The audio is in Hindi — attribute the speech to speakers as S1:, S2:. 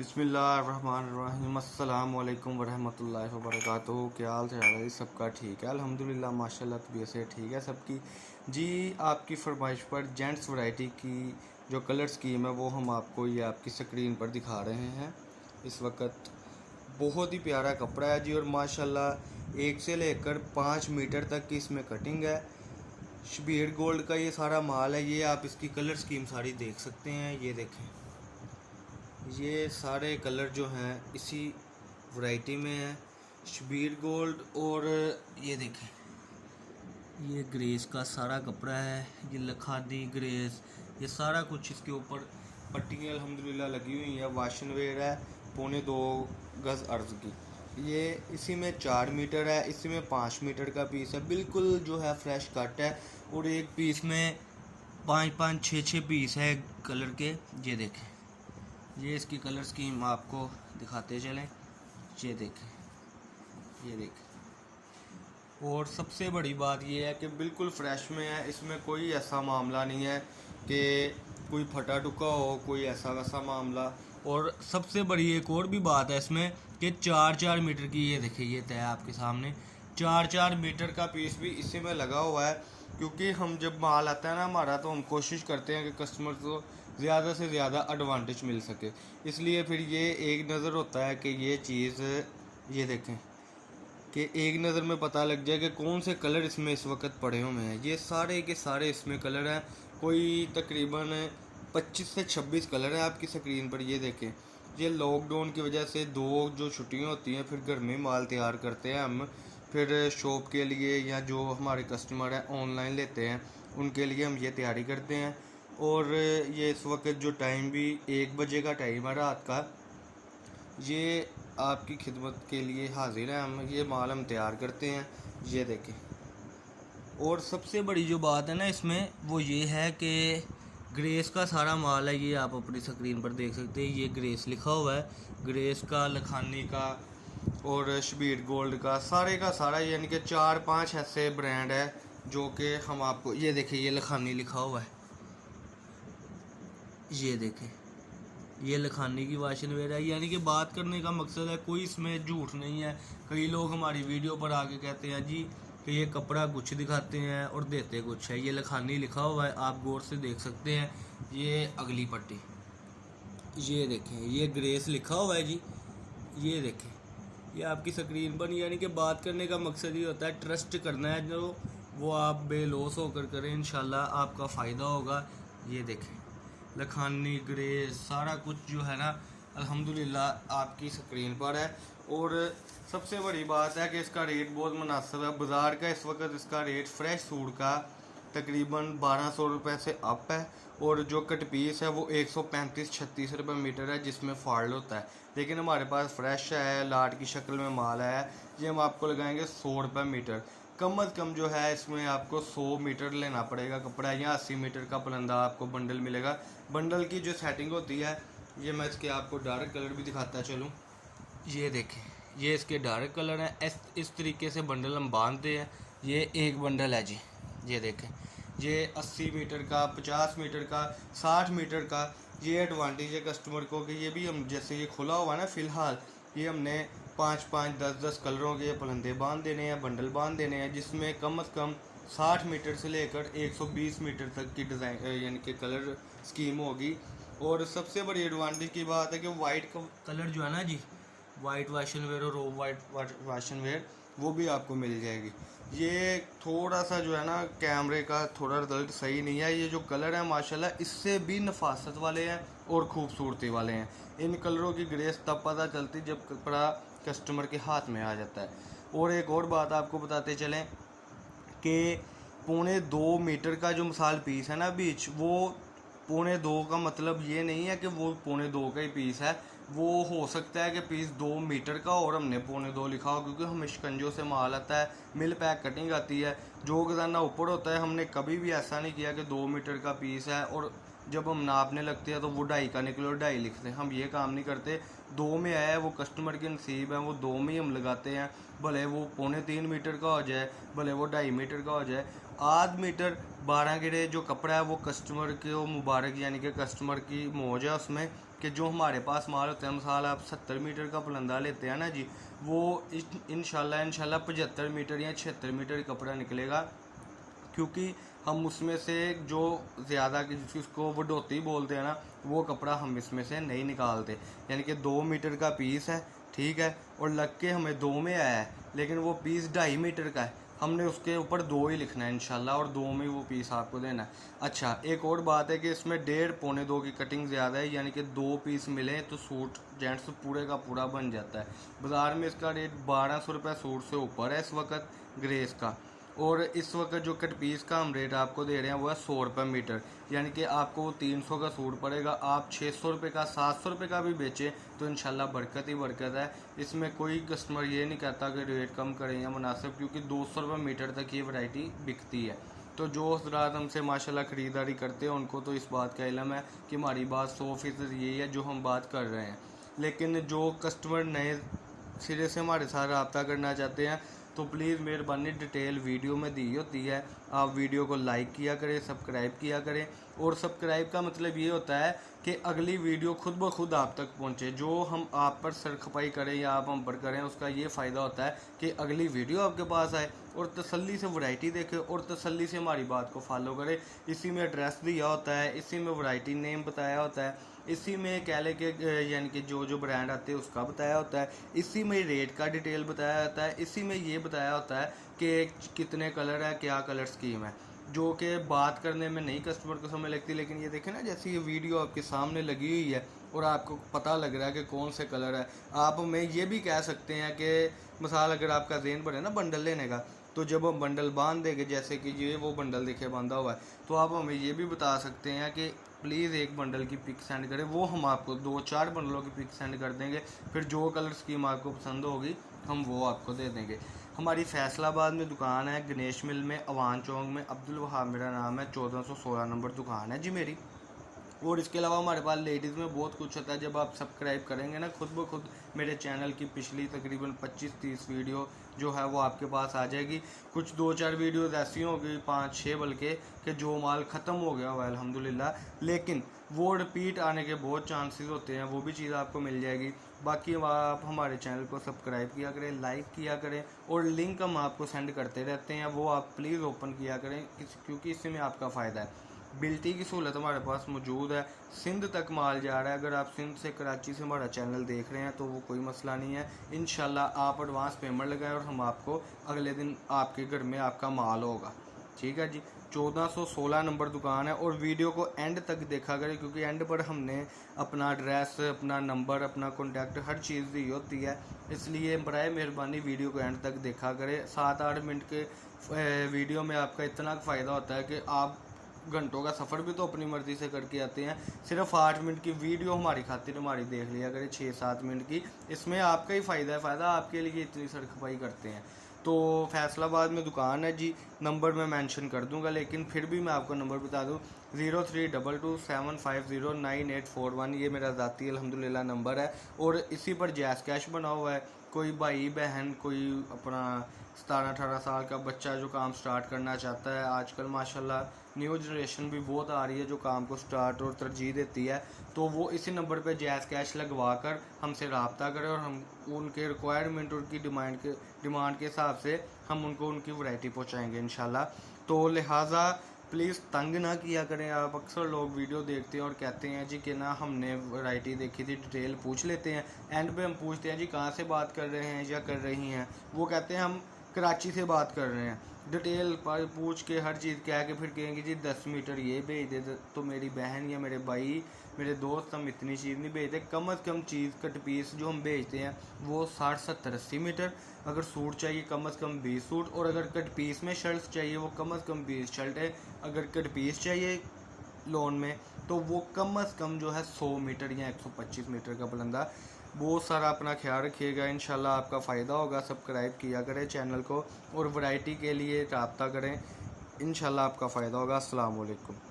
S1: बिस्मिल्लाहिर्रहमानिर्रहीम अस्सलाम वालेकुम वरहमतुल्लाहि वबरकातुहू। क्या हाल चाल है? सबका ठीक है अल्हम्दुलिल्लाह, माशाल्लाह तबीयत से ठीक है सबकी। जी, आपकी फरमाइश पर जेंट्स वैरायटी की जो कलर स्कीम है वो हम आपको ये आपकी स्क्रीन पर दिखा रहे हैं। इस वक्त बहुत ही प्यारा कपड़ा है जी, और माशाल्लाह 1 से लेकर 5 मीटर तक की इसमें कटिंग है। शबीर गोल्ड का ये सारा माल है। ये आप इसकी कलर स्कीम सारी देख सकते हैं। ये देखें, ये सारे कलर जो हैं इसी वैरायटी में है, शबीर गोल्ड। और ये देखें, ये ग्रेस का सारा कपड़ा है, ये लखानी ग्रेस, ये सारा कुछ इसके ऊपर पट्टियाँ अल्हम्दुलिल्लाह लगी हुई है। वाशन वेयर है, 2.25 गज अर्ज की। ये इसी में 4 मीटर है, इसी में 5 मीटर का पीस है। बिल्कुल जो है फ्रेश कट है, और एक पीस में 5-5 6-6 पीस है कलर के। ये देखें, ये इसकी कलर स्कीम आपको दिखाते चलें। ये देखें, ये देखें। और सबसे बड़ी बात ये है कि बिल्कुल फ्रेश में है, इसमें कोई ऐसा मामला नहीं है कि कोई फटा टुका हो, कोई ऐसा वैसा मामला। और सबसे बड़ी एक और भी बात है इसमें कि 4-4 मीटर की, ये देखिए ये तय आपके सामने 4-4 मीटर का पीस भी इसी में लगा हुआ है। क्योंकि हम जब माल आता है ना हमारा, तो हम कोशिश करते हैं कि कस्टमर को ज़्यादा से ज़्यादा एडवांटेज मिल सके। इसलिए फिर ये एक नज़र होता है कि ये चीज़, ये देखें कि एक नज़र में पता लग जाए कि कौन से कलर इसमें इस वक्त पड़े हुए हैं। ये सारे के सारे इसमें कलर हैं, कोई तकरीबन 25 से 26 कलर हैं आपकी स्क्रीन पर। ये देखें, ये लॉकडाउन की वजह से 2 जो छुट्टियां होती हैं, फिर घर में माल तैयार करते हैं हम, फिर शॉप के लिए या जो हमारे कस्टमर हैं ऑनलाइन लेते हैं उनके लिए हम ये तैयारी करते हैं। और ये इस वक्त जो टाइम भी 1 बजे का टाइम है रात का, ये आपकी खिदमत के लिए हाजिर है। हम ये माल हम तैयार करते हैं। ये देखें, और सबसे बड़ी जो बात है ना इसमें वो ये है कि ग्रेस का सारा माल है। ये आप अपनी स्क्रीन पर देख सकते हैं, ये ग्रेस लिखा हुआ है, ग्रेस का, लखानी का और शबीर गोल्ड का सारा, यानी कि 4-5 ऐसे ब्रांड है जो कि हम आपको, ये देखें ये लखानी लिखा हुआ है, ये देखें ये लखानी की वाशन वेयर है। यानी कि बात करने का मकसद है, कोई इसमें झूठ नहीं है। कई लोग हमारी वीडियो पर आके कहते हैं जी कि ये कपड़ा कुछ दिखाते हैं और देते कुछ है। ये लखानी लिखा हुआ है, आप गौर से देख सकते हैं। ये अगली पट्टी, ये देखें, ये ग्रेस लिखा हुआ है जी। ये देखें, ये आपकी स्क्रीन पर, यानी कि बात करने का मकसद ये होता है, ट्रस्ट करना है जो वो आप बेलौस होकर करें, इंशाल्लाह आपका फ़ायदा होगा। ये देखें, लखानी ग्रेस सारा कुछ जो है ना अल्हम्दुलिल्लाह आपकी स्क्रीन पर है। और सबसे बड़ी बात है कि इसका रेट बहुत मुनासिब है। बाज़ार का इस वक्त इसका रेट फ्रेश सूट का तकरीबन 1200 रुपये से अप है, और जो कट पीस है वो 135-36 रुपये मीटर है, जिसमें फॉल्ड होता है। लेकिन हमारे पास फ्रेश है, लाट की शक्ल में माल है, ये हम आपको लगाएंगे 100 रुपये मीटर। कम अज़ कम जो है इसमें आपको 100 मीटर लेना पड़ेगा कपड़ा, या 80 मीटर का पलंदा आपको बंडल मिलेगा। बंडल की जो सेटिंग होती है, ये मैं इसके आपको डार्क कलर भी दिखाता चलूँ। ये देखें, ये इसके डार्क कलर हैं। इस तरीके से बंडल हम बांधते हैं। ये एक बंडल है जी, ये देखें, ये 80 मीटर का, 50 मीटर का, 60 मीटर का। ये एडवांटेज है कस्टमर को कि ये भी हम, जैसे ये खुला हुआ है ना फ़िलहाल, ये हमने 5-5, 10-10 कलरों के पलंदे बांध देने हैं, बंडल बांध देने हैं, जिसमें कम अज़ कम 60 मीटर से लेकर 120 मीटर तक की डिज़ाइन यानी कि कलर स्कीम होगी। और सबसे बड़ी एडवांटेज की बात है कि वाइट कलर जो है ना जी, वाइट वाशन वेयर और वाइट वाशन वेयर, वो भी आपको मिल जाएगी। ये थोड़ा सा जो है ना कैमरे का थोड़ा रिजल्ट सही नहीं है। ये जो कलर है माशाल्लाह इससे भी नफासत वाले हैं और ख़ूबसूरती वाले हैं। इन कलरों की ग्रेस तब पता चलती जब कपड़ा कस्टमर के हाथ में आ जाता है। और एक और बात आपको बताते चलें कि 2.25 मीटर का जो मिसाल पीस है ना बीच, वो 2.25 का मतलब ये नहीं है कि वो 2.25 का ही पीस है। वो हो सकता है कि पीस 2 मीटर का और हमने 2.25 लिखा हो, क्योंकि हमें शिकंजों से माल आता है, मिल पैक कटिंग आती है, जो खजाना ऊपर होता है। हमने कभी भी ऐसा नहीं किया कि 2 मीटर का पीस है और जब हम नापने लगते हैं तो वो 2.5 का निकले और 2.5 लिखते हैं। हम ये काम नहीं करते। 2 में आया है वो कस्टमर के नसीब है, वो 2 में ही हम लगाते हैं। भले वो 2.25 मीटर का हो जाए, भले वो 2.5 मीटर का हो जाए। आध मीटर 12 गिरे जो कपड़ा है वो कस्टमर के वो मुबारक, यानी कि कस्टमर की मौज है उसमें कि जो हमारे पास माल होता है, मिसाल आप 70 मीटर का पलंदा लेते हैं ना जी, वो इंशाल्लाह 75 मीटर या 76 मीटर कपड़ा निकलेगा, क्योंकि हम उसमें से जो ज़्यादा जिसको वडोती बोलते हैं ना, वो कपड़ा हम इसमें से नहीं निकालते। यानी कि 2 मीटर का पीस है, ठीक है, और लग के हमें 2 में आया है, लेकिन वो पीस 2.5 मीटर का है, हमने उसके ऊपर 2 ही लिखना है इंशाल्लाह, और 2 में वो पीस आपको देना है। अच्छा, एक और बात है कि इसमें 1.5 पौने 2 की कटिंग ज़्यादा है, यानी कि 2 पीस मिले तो सूट जेंट्स पूरे का पूरा बन जाता है। बाज़ार में इसका रेट 1200 रुपये सूट से ऊपर है इस वक्त ग्रेस का, और इस वक्त जो कट पीस का हम रेट आपको दे रहे हैं वो है 100 रुपये मीटर, यानी कि आपको वो 300 का सूट पड़ेगा। आप 600 रुपये का 700 रुपये का भी बेचें तो इंशाल्लाह बरकत ही बरकत है। इसमें कोई कस्टमर ये नहीं कहता कि रेट कम करें या मुनासिब, क्योंकि 200 रुपये मीटर तक ये वैरायटी बिकती है। तो जो हज़रात हमसे माशाल्लाह ख़रीदारी करते हैं उनको तो इस बात का इल्म है कि हमारी बात 100% यही है जो हम बात कर रहे हैं। लेकिन जो कस्टमर नए सिरे से हमारे साथ रब्ता करना चाहते हैं तो प्लीज़ मेहरबानी डिटेल वीडियो में दी होती है, आप वीडियो को लाइक किया करें, सब्सक्राइब किया करें। और सब्सक्राइब का मतलब ये होता है कि अगली वीडियो खुद ब खुद आप तक पहुंचे। जो हम आप पर सरखपाई करें या आप हम पर करें, उसका ये फ़ायदा होता है कि अगली वीडियो आपके पास आए और तसल्ली से वैरायटी देखें और तसल्ली से हमारी बात को फॉलो करें। इसी में एड्रेस दिया होता है, इसी में वैरायटी नेम बताया होता है, इसी में कह लें कि यानी कि जो ब्रांड आते हैं उसका बताया होता है, इसी में रेट का डिटेल बताया होता है, इसी में ये बताया होता है कि कितने कलर है, क्या कलर स्कीम है, जो कि बात करने में नहीं कस्टमर को समझ लगती। लेकिन ये देखें ना, जैसे ये वीडियो आपके सामने लगी हुई है और आपको पता लग रहा है कि कौन से कलर है। आप हमें ये भी कह सकते हैं कि मिसाल अगर आपका ज़हन बने ना बंडल लेने का, तो जब हम बंडल बांध देंगे, जैसे कि ये वो बंडल देखे बांधा हुआ है, तो आप हमें ये भी बता सकते हैं कि प्लीज़ एक बंडल की पिक सेंड करें, वो हम आपको 2-4 बंडलों की पिक सेंड कर देंगे। फिर जो कलर स्कीम आपको पसंद होगी हम वो आपको दे देंगे। हमारी फैसलाबाद में दुकान है, गणेश मिल में, अवान चौक में, अब्दुल वहाब मेरा नाम है, 1416 नंबर दुकान है जी मेरी। और इसके अलावा हमारे पास लेडीज़ में बहुत कुछ होता है। जब आप सब्सक्राइब करेंगे ना, खुद ब खुद मेरे चैनल की पिछली तकरीबन 25-30 वीडियो जो है वो आपके पास आ जाएगी। कुछ 2-4 वीडियोज़ ऐसी होंगी, 5-6 बल्कि, कि जो माल ख़त्म हो गया हुआ है अल्हम्दुलिल्लाह, लेकिन वो रिपीट आने के बहुत चांसेस होते हैं, वो भी चीज़ आपको मिल जाएगी। बाकी आप हमारे चैनल को सब्सक्राइब किया करें, लाइक किया करें, और लिंक हम आपको सेंड करते रहते हैं, वो आप प्लीज़ ओपन किया करें, क्योंकि इससे में आपका फ़ायदा है। बिल्टी की सहूलत हमारे पास मौजूद है, सिंध तक माल जा रहा है। अगर आप सिंध से कराची से हमारा चैनल देख रहे हैं तो वो कोई मसला नहीं है, इंशाल्लाह आप एडवांस पेमेंट लगाएं और हम आपको अगले दिन आपके घर में आपका माल होगा, ठीक है जी। 1416 नंबर दुकान है। और वीडियो को एंड तक देखा करें, क्योंकि एंड पर हमने अपना एड्रेस, अपना नंबर, अपना कॉन्टैक्ट, हर चीज़ दी होती है, इसलिए बराए मेहरबानी वीडियो को एंड तक देखा करें। 7-8 मिनट के वीडियो में आपका इतना फ़ायदा होता है कि आप घंटों का सफ़र भी तो अपनी मर्ज़ी से करके आते हैं। सिर्फ 8 मिनट की वीडियो हमारी खातिर हमारी देख लिया करें, 6-7 मिनट की, इसमें आपका ही फ़ायदा है, फ़ायदा आपके लिए इतनी सरखपाई करते हैं। तो फैसलाबाद में दुकान है जी, नंबर मैं मेंशन कर दूंगा, लेकिन फिर भी मैं आपको नंबर बता दूं, 032275098141, ये मेरा ज़ाती अल्हम्दुलिल्लाह नंबर है। और इसी पर जैज़ कैश बना हुआ है। कोई भाई बहन, कोई अपना 17-18 साल का बच्चा जो काम स्टार्ट करना चाहता है, आजकल माशाल्लाह न्यू जनरेशन भी बहुत आ रही है जो काम को स्टार्ट और तरजीह देती है, तो वो इसी नंबर पे जैज़ कैश लगवा कर हमसे रब्ता करें और हम उनके रिक्वायरमेंट, उनकी डिमांड के हिसाब से हम उनको उनकी वैरायटी पहुंचाएंगे इंशाल्लाह। तो लिहाजा प्लीज़ तंग ना किया करें। आप अक्सर लोग वीडियो देखते हैं और कहते हैं जी कि ना हमने वैरायटी देखी थी, डिटेल पूछ लेते हैं, एंड पे हम पूछते हैं जी कहाँ से बात कर रहे हैं या कर रही हैं, वो कहते हैं हम कराची से बात कर रहे हैं। डिटेल पर पूछ के हर चीज़ कह के फिर कहेंगे जी 10 मीटर ये भेज दे, तो मेरी बहन या मेरे भाई, मेरे दोस्त, हम इतनी चीज़ नहीं भेजते। कम अज़ कम चीज़ कट पीस जो हम भेजते हैं वो 60-70-80 मीटर। अगर सूट चाहिए कम अज़ कम 20 सूट, और अगर कट पीस में शर्ट्स चाहिए वो कम अज़ कम 20 शर्ट है। अगर कट पीस चाहिए लोन में तो वो कम अज़ कम जो है 100 मीटर या 125 मीटर का बुलंदा। बहुत सारा अपना ख्याल रखिएगा, इंशाल्लाह आपका फ़ायदा होगा। सब्सक्राइब किया करें चैनल को और वैरायटी के लिए रब्ता करें, इंशाल्लाह आपका फ़ायदा होगा। अस्सलाम वालेकुम।